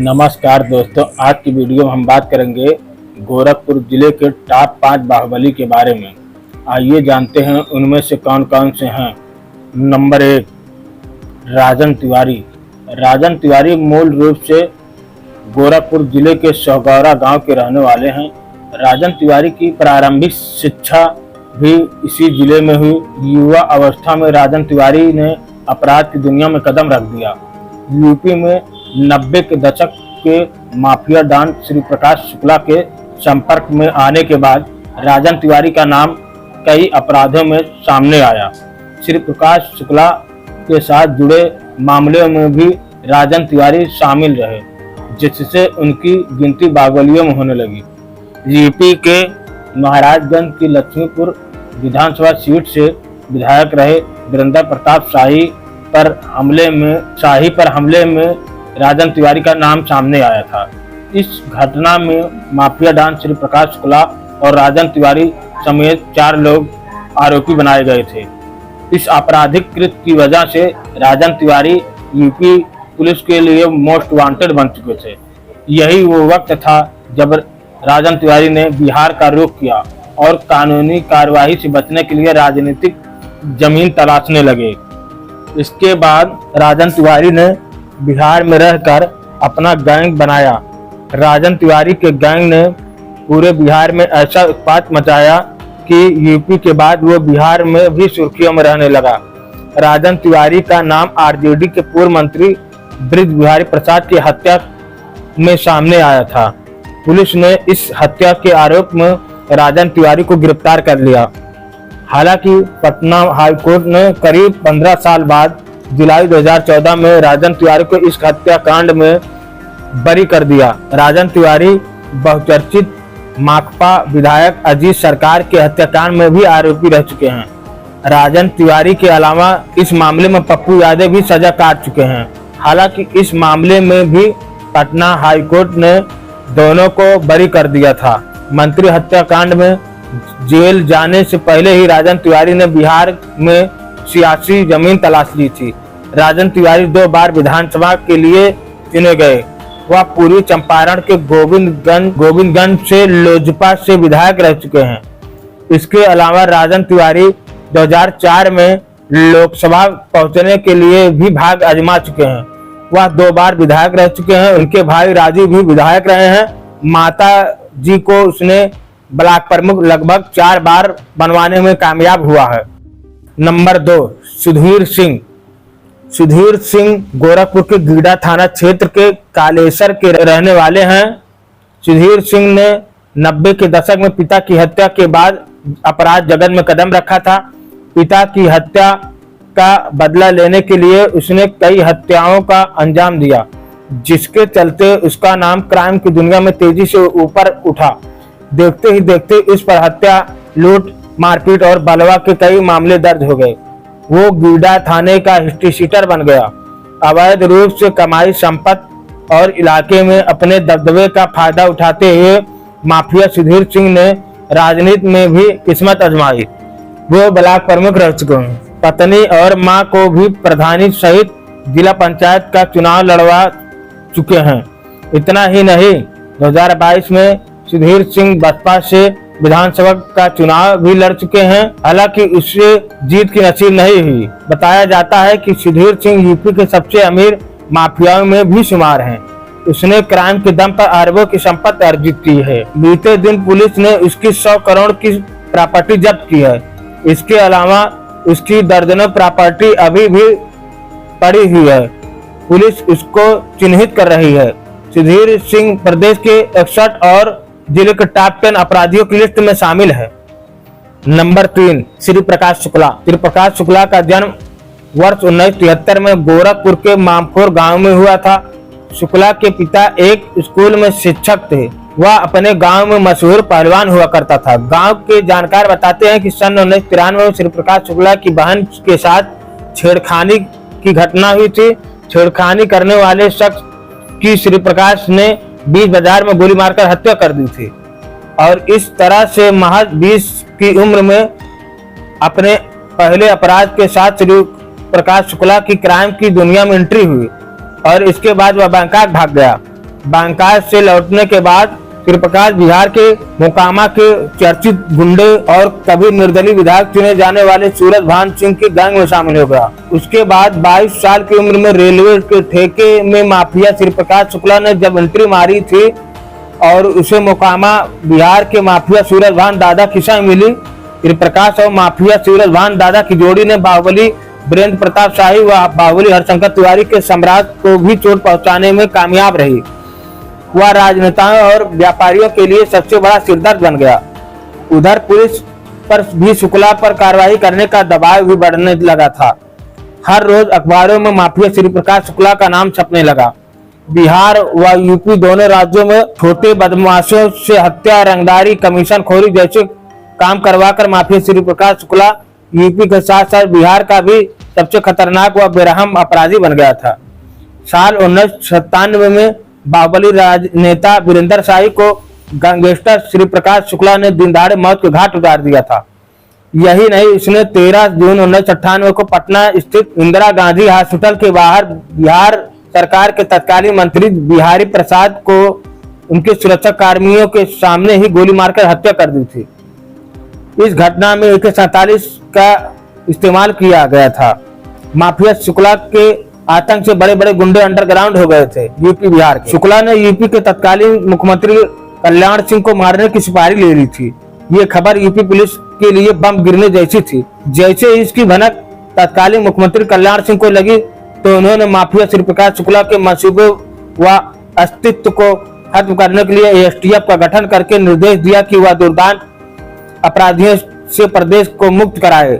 नमस्कार दोस्तों, आज की वीडियो में हम बात करेंगे गोरखपुर जिले के टॉप 5 बाहुबली के बारे में। आइए जानते हैं उनमें से कौन कौन से हैं। नंबर 1, राजन तिवारी। राजन तिवारी मूल रूप से गोरखपुर जिले के सोहगौरा गांव के रहने वाले हैं। राजन तिवारी की प्रारंभिक शिक्षा भी इसी जिले में हुई। युवा अवस्था में राजन तिवारी ने अपराध की दुनिया में कदम रख दिया। यूपी में 90 के दशक के माफिया डॉन श्री प्रकाश शुक्ला के संपर्क में आने के बाद राजन तिवारी का नाम कई अपराधों में सामने आया। श्री प्रकाश शुक्ला के साथ जुड़े मामलों में भी राजन तिवारी शामिल रहे, जिससे उनकी गिनती बाहुबलियों में होने लगी। यूपी के महाराजगंज की लक्ष्मीपुर विधानसभा सीट से विधायक रहे वीरेंद्र प्रताप शाही पर हमले में राजन तिवारी का नाम सामने आया था। इस घटना में माफिया डॉन श्री प्रकाश शुक्ला और राजन तिवारी समेत 4 लोग आरोपी बनाए गए थे। इस आपराधिक कृत्य की वजह से राजन तिवारी यूपी पुलिस के लिए मोस्ट वांटेड बन चुके थे। यही वो वक्त था जब राजन तिवारी ने बिहार का रुख किया और कानूनी कार्रवाई से बचने के लिए राजनीतिक जमीन तलाशने लगे। इसके बाद राजन तिवारी ने बिहार में रहकर अपना गैंग बनाया। राजन तिवारी के गैंग ने पूरे बिहार में ऐसा उत्पात मचाया कि यूपी के बाद वो बिहार में भी सुर्खियों में रहने लगा। राजन तिवारी का नाम आरजेडी के पूर्व मंत्री बृज बिहारी प्रसाद की हत्या में सामने आया था। पुलिस ने इस हत्या के आरोप में राजन तिवारी को गिरफ्तार कर लिया। हालांकि पटना हाईकोर्ट ने करीब 15 साल बाद जुलाई 2014 में राजन तिवारी को इस हत्याकांड में बरी कर दिया। राजन तिवारी बहुचर्चित माकपा विधायक अजीत सरकार के हत्याकांड में भी आरोपी रह चुके हैं। राजन तिवारी के अलावा इस मामले में पप्पू यादव भी सजा काट चुके हैं। हालांकि इस मामले में भी पटना हाईकोर्ट ने दोनों को बरी कर दिया था। मंत्री हत्याकांड में जेल जाने से पहले ही राजन तिवारी ने बिहार में सियासी जमीन तलाश ली थी। राजन तिवारी 2 बार विधानसभा के लिए चुने गए। वह पूर्वी चंपारण के गोविंदगंज से लोजपा से विधायक रह चुके हैं। इसके अलावा राजन तिवारी 2004 में लोकसभा पहुंचने के लिए भी भाग आजमा चुके हैं। वह 2 बार विधायक रह चुके हैं। उनके भाई राजू भी विधायक रहे हैं। माता जी को उसने ब्लॉक प्रमुख लगभग 4 बार बनवाने में कामयाब हुआ है। नंबर 2, सुधीर सिंह। सुधीर सिंह गोरखपुर के गीडा थाना क्षेत्र के कालेसर के रहने वाले हैं। सुधीर सिंह ने 90 के दशक में पिता की हत्या के बाद अपराध जगत में कदम रखा था। पिता की हत्या का बदला लेने के लिए उसने कई हत्याओं का अंजाम दिया, जिसके चलते उसका नाम क्राइम की दुनिया में तेजी से ऊपर उठा। देखते ही देखते इस पर हत्या, लूट, मारपीट और बलवा के कई मामले दर्ज हो गए। वो गीडा थाने का हिस्ट्री शीटर बन गया। अवैध रूप से कमाई संपत्ति और इलाके में अपने दबदबे का फायदा उठाते हुए माफिया सुधीर सिंह ने राजनीति में भी किस्मत आजमाई। वो ब्लॉक प्रमुख रह चुके हैं। पत्नी और मां को भी प्रधानी सहित जिला पंचायत का चुनाव लड़वा चुके हैं। इतना ही नहीं, 2022 में सुधीर सिंह बसपा से विधानसभा का चुनाव भी लड़ चुके हैं। हालांकि उससे जीत की नसीब नहीं हुई। बताया जाता है कि सुधीर सिंह यूपी के सबसे अमीर माफियाओं में भी शुमार हैं। उसने क्राइम के दम पर अरबों की संपत्ति अर्जित की है। बीते दिन पुलिस ने उसकी 100 करोड़ की प्रॉपर्टी जब्त की है। इसके अलावा उसकी दर्जनों प्रॉपर्टी अभी भी पड़ी हुई है। पुलिस उसको चिन्हित कर रही है। सुधीर सिंह प्रदेश के 61 और जिले के टॉप 10 अपराधियों की लिस्ट में शामिल है। नंबर 3, श्री प्रकाश शुक्ला। श्री प्रकाश शुक्ला का जन्म वर्ष 1973 में गोरखपुर के मामखोर गांव में हुआ था। शुक्ला के पिता एक स्कूल में शिक्षक थे। वह अपने गांव में मशहूर पहलवान हुआ करता था। गांव के जानकार बताते हैं कि सन 1993 में श्री प्रकाश शुक्ला की बहन के साथ छेड़खानी की घटना हुई थी। छेड़खानी करने वाले शख्स की श्री प्रकाश ने बीच बाजार में गोली मारकर हत्या कर दी थी और इस तरह से महज 20 की उम्र में अपने पहले अपराध के साथ श्री प्रकाश शुक्ला की क्राइम की दुनिया में एंट्री हुई और इसके बाद वह बैंकॉक भाग गया। बैंकाक से लौटने के बाद सूर्यप्रकाश बिहार के मोकामा के चर्चित गुंडे और कभी निर्दलीय विधायक चुने जाने वाले सूरज भान सिंह के गैंग में शामिल हो गया। उसके बाद 22 साल की उम्र में रेलवे के ठेके में माफिया सूर्यप्रकाश शुक्ला ने जब एंट्री मारी थी और उसे मोकामा बिहार के माफिया सूरज भान दादा की साइन मिली। सूर्यप्रकाश और माफिया सूरज भान दादा की जोड़ी ने बाहुबली वीरेंद्र प्रताप शाही व बाहुबली हरिशंकर तिवारी के साम्राज्य को भी चोट पहुंचाने में कामयाब रही। वह राजनेताओं और व्यापारियों के लिए सबसे बड़ा सिरदर्द बन गया। उधर पुलिस पर भी शुक्ला पर कार्रवाई करने का दबाव भी बढ़ने लगा था। हर रोज अखबारों में माफिया सूर्यप्रकाश शुक्ला का नाम छपने लगा। बिहार व यूपी दोनों राज्यों में छोटे बदमाशों से हत्या, रंगदारी, कमीशन खोरी जैसे काम करवाकर माफिया सूर्यप्रकाश शुक्ला यूपी के साथ साथ बिहार का भी सबसे खतरनाक व बेरहम अपराधी बन गया था। साल 1997 में बाहुबली राजनेता वीरेंद्र शाही को गैंगस्टर सूर्यप्रकाश शुक्ला ने दिनदहाड़े मौत के घाट उतार दिया था। यही नहीं, इसने 13 जून 1998 को पटना स्थित इंदिरा गांधी हॉस्पिटल के बाहर बिहार सरकार के तत्कालीन मंत्री बिहारी प्रसाद को उनके सुरक्षा कर्मियों के सामने ही गोली मारकर हत्या कर दी थी। इस घटना में AK-47 का इस्तेमाल किया गया था। माफिया शुक्ला के आतंक से बड़े बड़े गुंडे अंडरग्राउंड हो गए थे यूपी बिहार के। शुक्ला ने यूपी के तत्कालीन मुख्यमंत्री कल्याण सिंह को मारने की सुपारी ले ली थी। ये खबर यूपी पुलिस के लिए बम गिरने जैसी थी। जैसे इसकी भनक तत्कालीन मुख्यमंत्री कल्याण सिंह को लगी तो उन्होंने माफिया सूर्यप्रकाश शुक्ला के मंसूबे व अस्तित्व को खत्म करने के लिए ASTF का गठन करके निर्देश दिया कि वह दुर्दांत अपराधियों से प्रदेश को मुक्त कराए।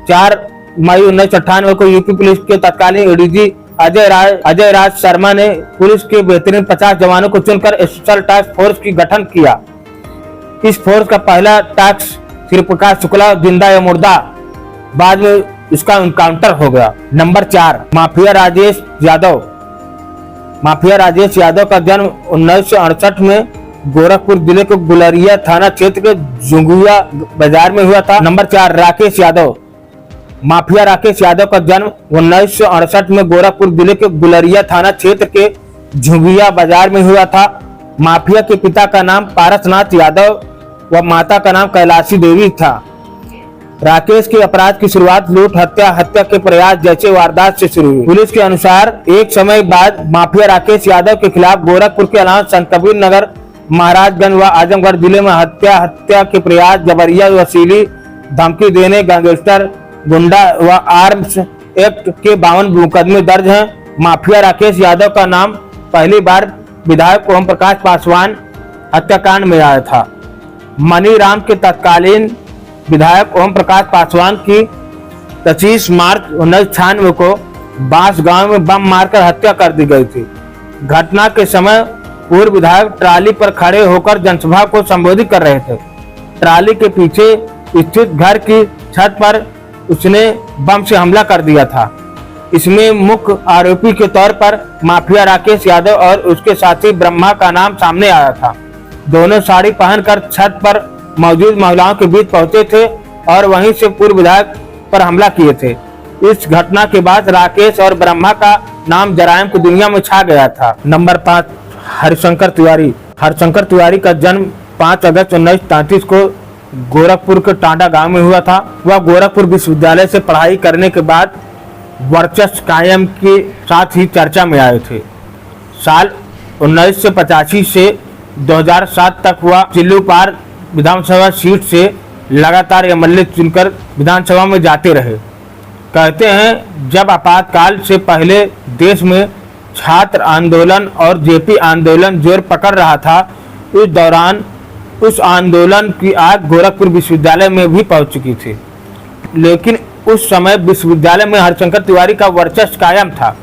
4 मई 1998 को यूपी पुलिस के तत्कालीन ADG अजय राज शर्मा ने पुलिस के बेहतरीन 50 जवानों को चुनकर स्पेशल टास्क फोर्स की गठन किया। इस फोर्स का पहला टास्क सूर्यप्रकाश शुक्ला जिंदा या मुर्दा, बाद में इसका एनकाउंटर हो गया। Number 4, mafia Rajesh Yadav. Mafia Rajesh Yadav का जन्म 1968 में गोरखपुर जिले के गुलरिया थाना क्षेत्र के झुंगुआ बाजार में हुआ था। नंबर 4, राकेश यादव। माफिया राकेश यादव का जन्म 1968 में गोरखपुर जिले के गुलरिया थाना क्षेत्र के झुंगिया बाजार में हुआ था। माफिया के पिता का नाम पारसनाथ यादव व माता का नाम कैलाशी देवी था। राकेश के अपराध की शुरुआत लूट, हत्या के प्रयास जैसे वारदात से शुरू हुई। पुलिस के अनुसार एक समय बाद माफिया राकेश यादव के खिलाफ गोरखपुर के अलावा संत कबीर नगर, महाराजगंज व आजमगढ़ जिले में हत्या के प्रयास, जबरिया, वसीली, धमकी देने, गैंगस्टर, गुंडा व आर्म्स एक्ट के 52 मुकदमे दर्ज हैं। माफिया राकेश यादव का नाम पहली बार विधायक ओम प्रकाश पासवान हत्याकांड में आया था। मनीराम के तत्कालीन विधायक ओम प्रकाश पासवान की 25 मार्च 1996 को बांस गांव में बम मारकर हत्या कर दी गई थी। घटना के समय पूर्व विधायक ट्राली पर खड़े होकर जनसभा को संबोधित कर रहे थे। ट्राली के पीछे स्थित घर की छत पर उसने बम से हमला कर दिया था। इसमें मुख्य आरोपी के तौर पर माफिया राकेश यादव और उसके साथी ब्रह्मा का नाम सामने आया था। दोनों साड़ी पहनकर छत पर मौजूद महिलाओं के बीच पहुंचे थे और वहीं से पूर्व विधायक पर हमला किए थे। इस घटना के बाद राकेश और ब्रह्मा का नाम जरायम की दुनिया में छा गया था। नंबर 5, हरिशंकर तिवारी। हरिशंकर तिवारी का जन्म 5 अगस्त 1933 को गोरखपुर के टांडा गांव में हुआ था। वह गोरखपुर विश्वविद्यालय से पढ़ाई करने के बाद वर्चस्व कायम के साथ ही चर्चा में आए थे। साल 1985 से 2007 तक वह चिल्लूपार विधानसभा सीट से लगातार एमएलए चुनकर विधानसभा में जाते रहे। कहते हैं जब आपातकाल से पहले देश में छात्र आंदोलन और जेपी आंदोलन जोर पकड़ रहा था, उस दौरान उस आंदोलन की आग गोरखपुर विश्वविद्यालय में भी पहुंच चुकी थी। लेकिन उस समय विश्वविद्यालय में हरिशंकर तिवारी का वर्चस्व कायम था।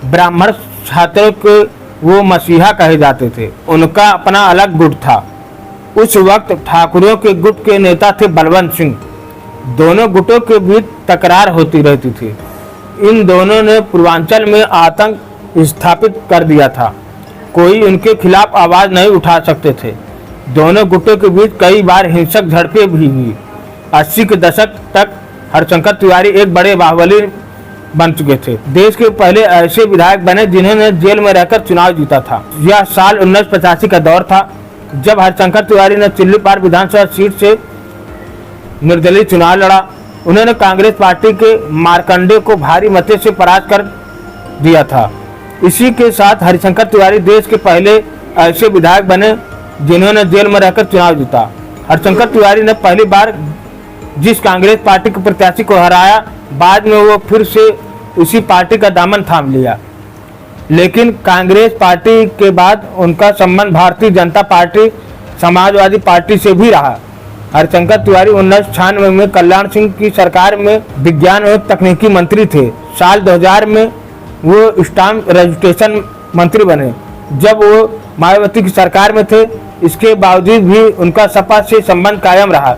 ब्राह्मण छात्रों को वो मसीहा कहे जाते थे। उनका अपना अलग गुट था। उस वक्त ठाकुरों के गुट के नेता थे बलवंत सिंह। दोनों गुटों के बीच तकरार होती रहती थी। इन दोनों ने पूर्वांचल में आतंक स्थापित कर दिया था। कोई उनके खिलाफ आवाज नहीं उठा सकते थे। दोनों गुटों के बीच कई बार हिंसक झड़पें भी हुई। 80 के दशक तक हरिशंकर तिवारी एक बड़े बाहुबली बन चुके थे। देश के पहले ऐसे विधायक बने जिन्होंने जेल में रहकर चुनाव जीता था। यह साल 1985 का दौर था जब हरिशंकर तिवारी ने चिल्लीपार विधानसभा सीट से निर्दलीय चुनाव लड़ा। उन्होंने कांग्रेस पार्टी के मार्कंडे को भारी मते से परास्त कर दिया था। इसी के साथ हरिशंकर तिवारी देश के पहले ऐसे विधायक बने जिन्होंने जेल में रहकर चुनाव जीता। हरिशंकर तिवारी ने पहली बार जिस कांग्रेस पार्टी के प्रत्याशी को हराया, बाद में वो फिर से उसी पार्टी का दामन थाम लिया, लेकिन कांग्रेस पार्टी के बाद उनका संबंध भारतीय जनता पार्टी, समाजवादी पार्टी से भी रहा। हरिशंकर तिवारी 1996 में कल्याण सिंह की सरकार में विज्ञान एवं तकनीकी मंत्री थे। साल 2000 में वो स्टाम्प रजिस्ट्रेशन मंत्री बने जब वो मायावती की सरकार में थे। इसके बावजूद भी उनका सपा से संबंध कायम रहा।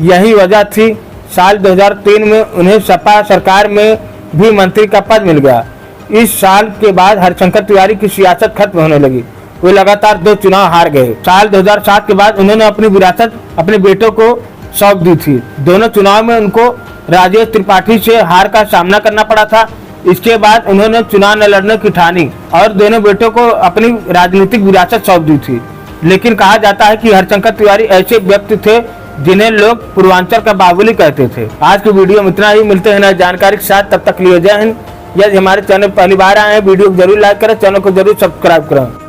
यही वजह थी साल 2003 में उन्हें सपा सरकार में भी मंत्री का पद मिल गया। इस साल के बाद हरिशंकर तिवारी की सियासत खत्म होने लगी। वे लगातार 2 चुनाव हार गए। साल 2007 के बाद उन्होंने अपनी विरासत अपने बेटों को सौंप दी थी। दोनों चुनाव में उनको राजेश त्रिपाठी से हार का सामना करना पड़ा था। इसके बाद उन्होंने चुनाव न लड़ने की ठानी और दोनों बेटों को अपनी राजनीतिक विरासत सौंप दी थी। लेकिन कहा जाता है कि हरिशंकर तिवारी ऐसे व्यक्ति थे जिन्हें लोग पूर्वांचल का बाहुबली कहते थे। आज की वीडियो में इतना ही। मिलते हैं नई जानकारी के साथ, तब तक लिए जय हिंद। यदि हमारे चैनल पहली बार आए हैं, वीडियो को जरूर लाइक करें, चैनल को जरूर सब्सक्राइब करें।